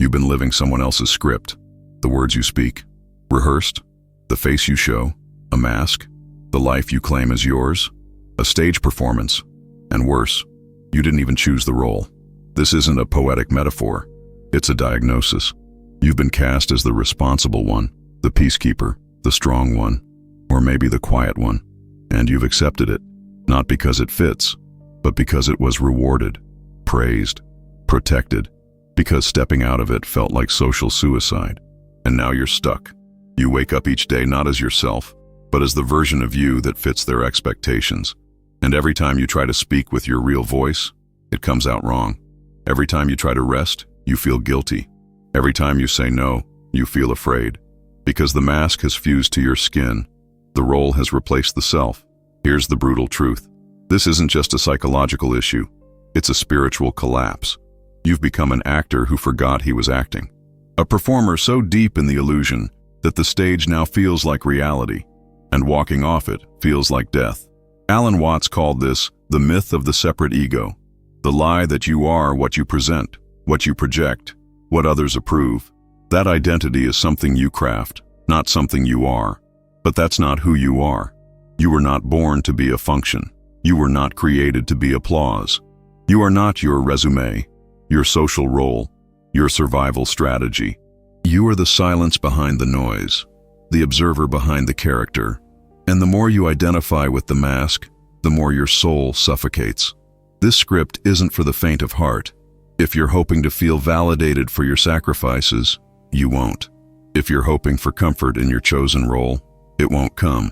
You've been living someone else's script. The words you speak, rehearsed, the face you show, a mask, the life you claim as yours, a stage performance, and worse, you didn't even choose the role. This isn't a poetic metaphor, it's a diagnosis. You've been cast as the responsible one, the peacekeeper, the strong one, or maybe the quiet one, and you've accepted it, not because it fits, but because it was rewarded, praised, protected, because stepping out of it felt like social suicide. And now you're stuck. You wake up each day not as yourself, but as the version of you that fits their expectations. And every time you try to speak with your real voice, it comes out wrong. Every time you try to rest, you feel guilty. Every time you say no, you feel afraid. Because the mask has fused to your skin, the role has replaced the self. Here's the brutal truth. This isn't just a psychological issue, it's a spiritual collapse. You've become an actor who forgot he was acting. A performer so deep in the illusion that the stage now feels like reality, and walking off it feels like death. Alan Watts called this the myth of the separate ego, the lie that you are what you present, what you project, what others approve. That identity is something you craft, not something you are. But that's not who you are. You were not born to be a function. You were not created to be applause. You are not your resume, your social role, your survival strategy. You are the silence behind the noise, the observer behind the character. And the more you identify with the mask, the more your soul suffocates. This script isn't for the faint of heart. If you're hoping to feel validated for your sacrifices, you won't. If you're hoping for comfort in your chosen role, it won't come.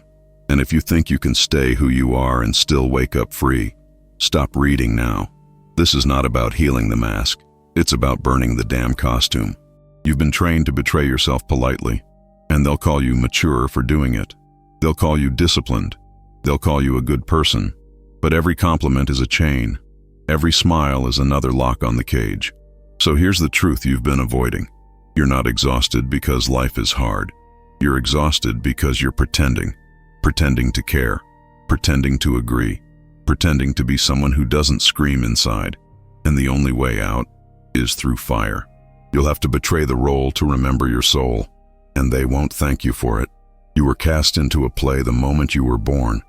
And if you think you can stay who you are and still wake up free, stop reading now. This is not about healing the mask. It's about burning the damn costume. You've been trained to betray yourself politely, and they'll call you mature for doing it. They'll call you disciplined. They'll call you a good person. But every compliment is a chain. Every smile is another lock on the cage. So here's the truth you've been avoiding. You're not exhausted because life is hard. You're exhausted because you're pretending to care, pretending to agree, pretending to be someone who doesn't scream inside. And the only way out is through fire. You'll have to betray the role to remember your soul, and they won't thank you for it. You were cast into a play the moment you were born.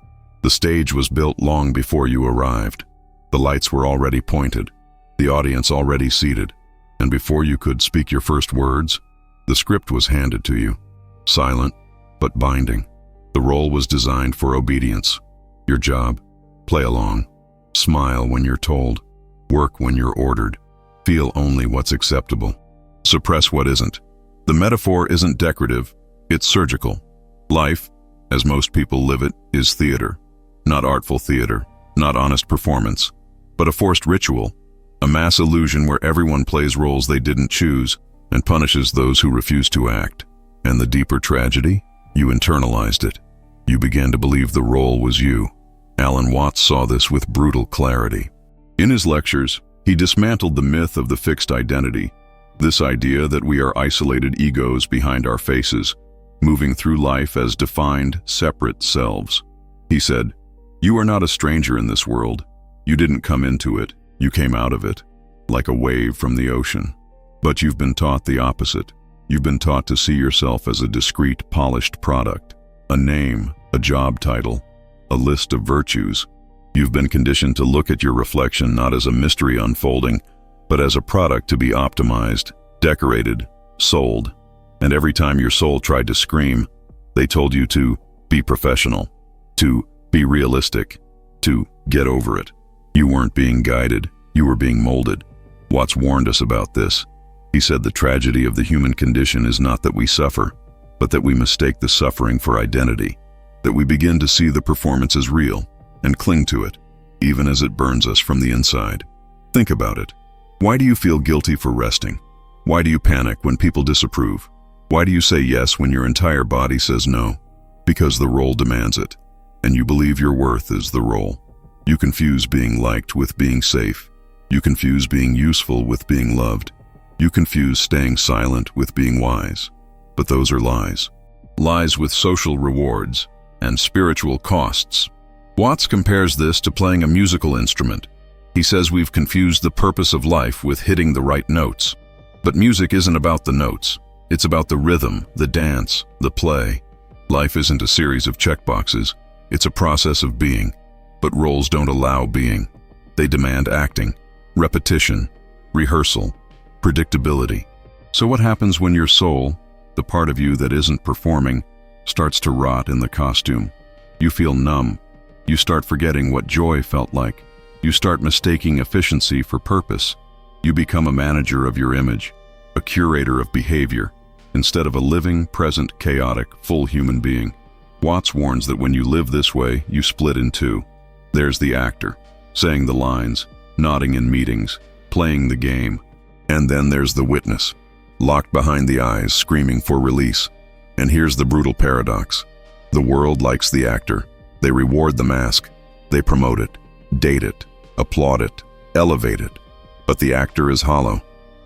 The stage was built long before you arrived. The lights were already pointed, the audience already seated, and before you could speak your first words, the script was handed to you. Silent, but binding. The role was designed for obedience. Your job, play along, smile when you're told, work when you're ordered, feel only what's acceptable, suppress what isn't. The metaphor isn't decorative, it's surgical. Life, as most people live it, is theater. Not artful theater, not honest performance, but a forced ritual, a mass illusion where everyone plays roles they didn't choose and punishes those who refuse to act. And the deeper tragedy? You internalized it. You began to believe the role was you. Alan Watts saw this with brutal clarity. In his lectures, he dismantled the myth of the fixed identity, this idea that we are isolated egos behind our faces, moving through life as defined, separate selves. He said, "You are not a stranger in this world. You didn't come into it, you came out of it, like a wave from the ocean. But you've been taught the opposite. You've been taught to see yourself as a discrete, polished product, a name, a job title, a list of virtues. You've been conditioned to look at your reflection not as a mystery unfolding, but as a product to be optimized, decorated, sold. And every time your soul tried to scream, they told you to be professional, to be realistic, to get over it. You weren't being guided, you were being molded." Watts warned us about this. He said the tragedy of the human condition is not that we suffer, but that we mistake the suffering for identity, that we begin to see the performance as real and cling to it, even as it burns us from the inside. Think about it. Why do you feel guilty for resting? Why do you panic when people disapprove? Why do you say yes when your entire body says no? Because the role demands it, and you believe your worth is the role. You confuse being liked with being safe. You confuse being useful with being loved. You confuse staying silent with being wise. But those are lies. Lies with social rewards and spiritual costs. Watts compares this to playing a musical instrument. He says we've confused the purpose of life with hitting the right notes. But music isn't about the notes. It's about the rhythm, the dance, the play. Life isn't a series of checkboxes. It's a process of being. But roles don't allow being. They demand acting, repetition, rehearsal, predictability. So what happens when your soul, the part of you that isn't performing, starts to rot in the costume? You feel numb. You start forgetting what joy felt like. You start mistaking efficiency for purpose. You become a manager of your image, a curator of behavior, instead of a living, present, chaotic, full human being. Watts warns that when you live this way, you split in two. There's the actor, saying the lines, nodding in meetings, playing the game. And then there's the witness, locked behind the eyes, screaming for release. And here's the brutal paradox. The world likes the actor. They reward the mask. They promote it, date it, applaud it, elevate it. But the actor is hollow.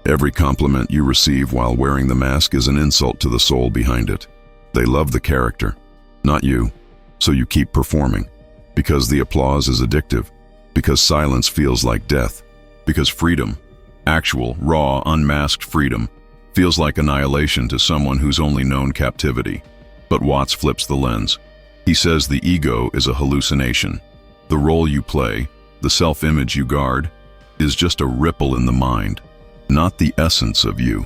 Every compliment you receive while wearing the mask is an insult to the soul behind it. They love the character, not you. So you keep performing. Because the applause is addictive. Because silence feels like death. Because freedom, actual, raw, unmasked freedom, feels like annihilation to someone who's only known captivity. But Watts flips the lens. He says the ego is a hallucination. The role you play, the self-image you guard, is just a ripple in the mind, not the essence of you.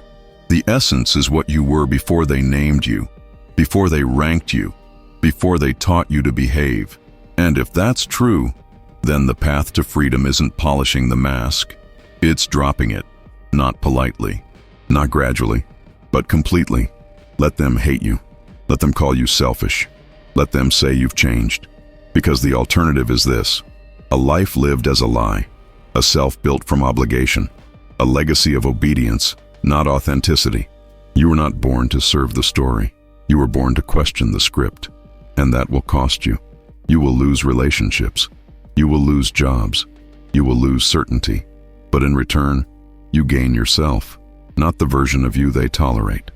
The essence is what you were before they named you, before they ranked you, before they taught you to behave. And if that's true, then the path to freedom isn't polishing the mask. It's dropping it, not politely, not gradually, but completely. Let them hate you. Let them call you selfish. Let them say you've changed. Because the alternative is this: a life lived as a lie, a self built from obligation, a legacy of obedience, not authenticity. You were not born to serve the story. You were born to question the script. And that will cost you. You will lose relationships. You will lose jobs. You will lose certainty. But in return, you gain yourself, not the version of you they tolerate,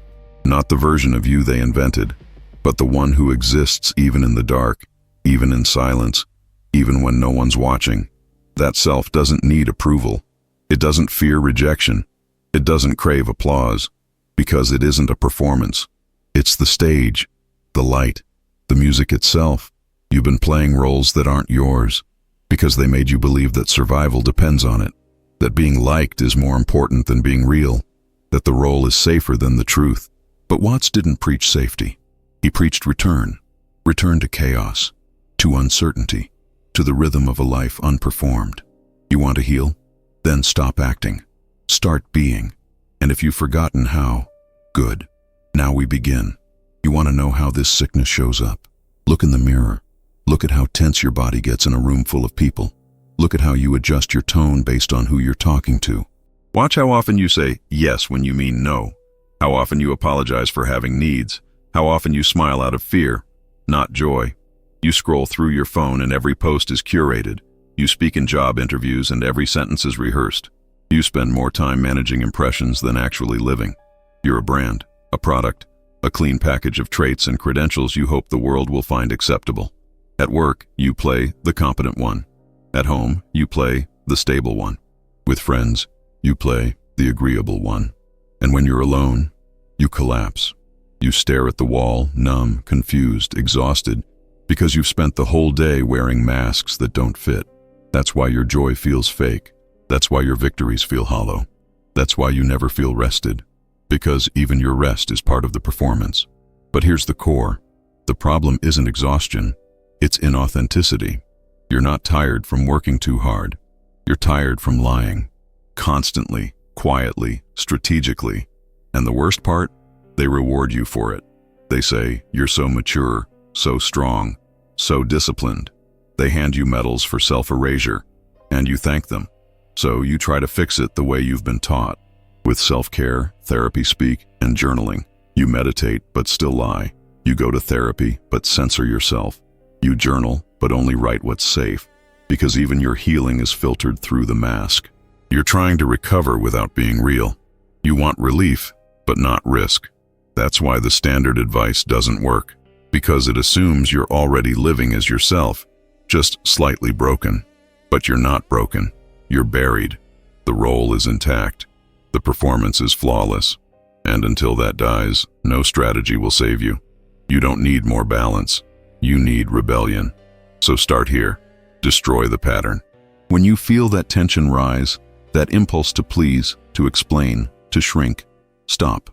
not the version of you they invented, but the one who exists even in the dark, even in silence, even when no one's watching. That self doesn't need approval. It doesn't fear rejection. It doesn't crave applause, because it isn't a performance. It's the stage, the light, the music itself. You've been playing roles that aren't yours, because they made you believe that survival depends on it, that being liked is more important than being real, that the role is safer than the truth. But Watts didn't preach safety. He preached return to chaos, to uncertainty, to the rhythm of a life unperformed. You want to heal? Then stop acting. Start being. And if you've forgotten how, good. Now we begin. You want to know how this sickness shows up? Look in the mirror. Look at how tense your body gets in a room full of people. Look at how you adjust your tone based on who you're talking to. Watch how often you say yes when you mean no. How often you apologize for having needs. How often you smile out of fear, not joy. You scroll through your phone and every post is curated. You speak in job interviews and every sentence is rehearsed. You spend more time managing impressions than actually living. You're a brand, a product, a clean package of traits and credentials you hope the world will find acceptable. At work, you play the competent one. At home, you play the stable one. With friends, you play the agreeable one. And when you're alone, you collapse. You stare at the wall, numb, confused, exhausted, because you've spent the whole day wearing masks that don't fit. That's why your joy feels fake. That's why your victories feel hollow. That's why you never feel rested, because even your rest is part of the performance. But here's the core. The problem isn't exhaustion. It's inauthenticity. You're not tired from working too hard. You're tired from lying. Constantly, quietly, strategically. And the worst part? They reward you for it. They say, you're so mature, so strong, so disciplined. They hand you medals for self-erasure, and you thank them. So you try to fix it the way you've been taught. With self-care, therapy speak, and journaling. You meditate, but still lie. You go to therapy, but censor yourself. You journal, but only write what's safe, because even your healing is filtered through the mask. You're trying to recover without being real. You want relief, but not risk. That's why the standard advice doesn't work, because it assumes you're already living as yourself, just slightly broken. But you're not broken. You're buried. The role is intact. The performance is flawless. And until that dies, no strategy will save you. You don't need more balance. You need rebellion. So start here. Destroy the pattern. When you feel that tension rise, that impulse to please, to explain, to shrink, stop.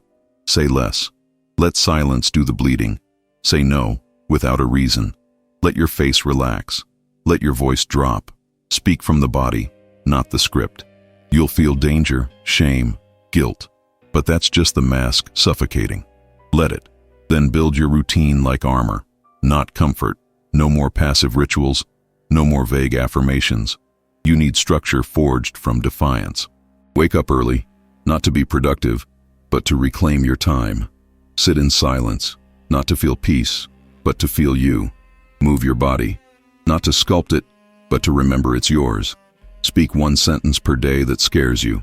Say less. Let silence do the bleeding. Say no, without a reason. Let your face relax. Let your voice drop. Speak from the body, not the script. You'll feel danger, shame, guilt. But that's just the mask suffocating. Let it. Then build your routine like armor, not comfort. No more passive rituals, no more vague affirmations. You need structure forged from defiance. Wake up early, not to be productive, but to reclaim your time. Sit in silence, not to feel peace, but to feel you. Move your body, not to sculpt it, but to remember it's yours. Speak one sentence per day that scares you.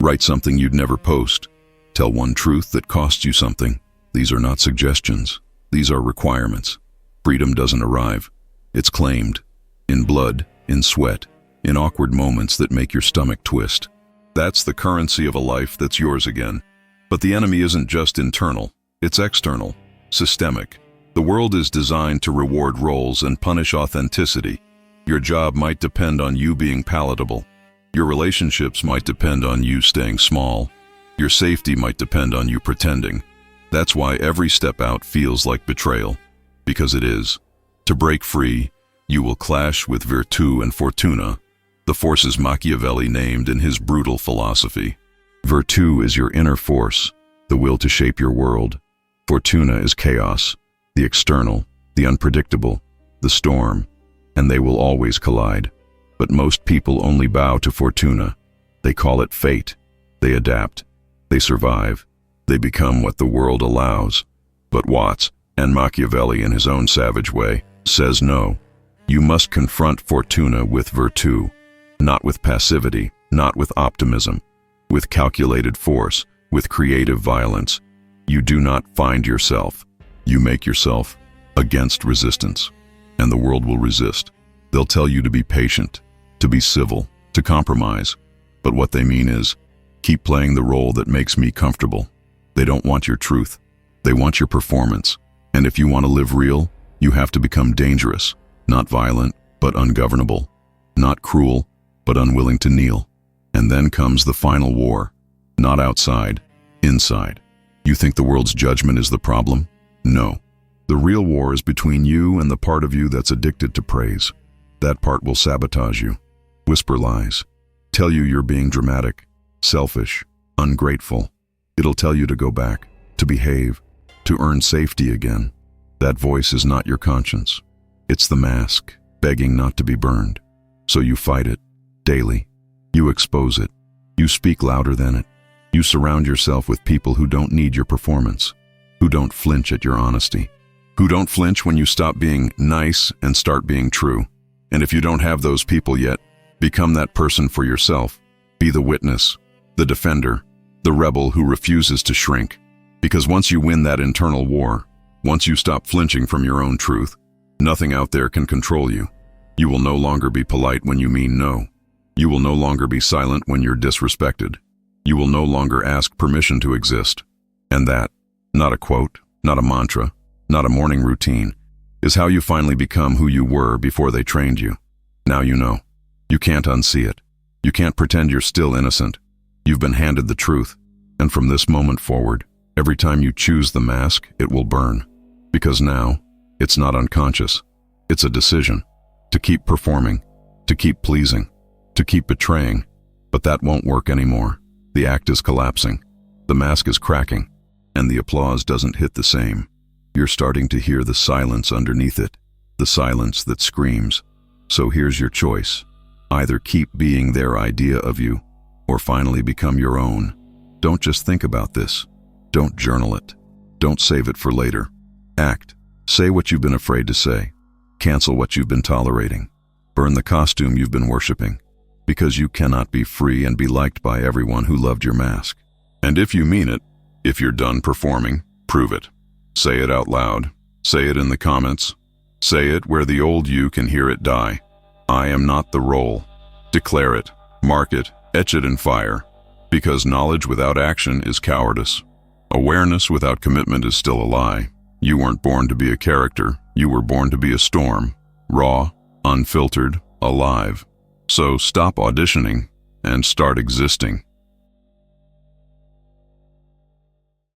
Write something you'd never post. Tell one truth that costs you something. These are not suggestions. These are requirements. Freedom doesn't arrive. It's claimed. In blood, in sweat, in awkward moments that make your stomach twist. That's the currency of a life that's yours again. But the enemy isn't just internal. It's external, systemic. The world is designed to reward roles and punish authenticity. Your job might depend on you being palatable. Your relationships might depend on you staying small. Your safety might depend on you pretending. That's why every step out feels like betrayal. Because it is. To break free, you will clash with virtu and fortuna, the forces Machiavelli named in his brutal philosophy. Virtu is your inner force, the will to shape your world. Fortuna is chaos, the external, the unpredictable, the storm, and they will always collide. But most people only bow to fortuna. They call it fate. They adapt. They survive. They become what the world allows. But Watts, and Machiavelli in his own savage way, says no. You must confront fortuna with virtu, not with passivity, not with optimism, with calculated force, with creative violence. You do not find yourself. You make yourself against resistance, and the world will resist. They'll tell you to be patient, to be civil, to compromise. But what they mean is, keep playing the role that makes me comfortable. They don't want your truth. They want your performance. And if you want to live real, you have to become dangerous, not violent, but ungovernable, not cruel, but unwilling to kneel. And then comes the final war, not outside, inside. You think the world's judgment is the problem? No. The real war is between you and the part of you that's addicted to praise. That part will sabotage you, whisper lies, tell you you're being dramatic, selfish, ungrateful. It'll tell you to go back, to behave, to earn safety again. That voice is not your conscience. It's the mask, begging not to be burned. So you fight it, daily. You expose it. You speak louder than it. You surround yourself with people who don't need your performance, who don't flinch at your honesty, who don't flinch when you stop being nice and start being true. And if you don't have those people yet, become that person for yourself. Be the witness, the defender, the rebel who refuses to shrink. Because once you win that internal war, once you stop flinching from your own truth, nothing out there can control you. You will no longer be polite when you mean no. You will no longer be silent when you're disrespected. You will no longer ask permission to exist. And that, not a quote, not a mantra, not a morning routine, is how you finally become who you were before they trained you. Now you know. You can't unsee it. You can't pretend you're still innocent. You've been handed the truth. And from this moment forward, every time you choose the mask, it will burn. Because now, it's not unconscious. It's a decision. To keep performing, to keep pleasing, to keep betraying. But that won't work anymore. The act is collapsing. The mask is cracking. And the applause doesn't hit the same. You're starting to hear the silence underneath it. The silence that screams. So here's your choice. Either keep being their idea of you, or finally become your own. Don't just think about this. Don't journal it. Don't save it for later. Act. Say what you've been afraid to say. Cancel what you've been tolerating. Burn the costume you've been worshiping. Because you cannot be free and be liked by everyone who loved your mask. And if you mean it, if you're done performing, prove it. Say it out loud. Say it in the comments. Say it where the old you can hear it die. I am not the role. Declare it. Mark it. Etch it in fire. Because knowledge without action is cowardice. Awareness without commitment is still a lie. You weren't born to be a character, you were born to be a storm, raw, unfiltered, alive. So stop auditioning and start existing.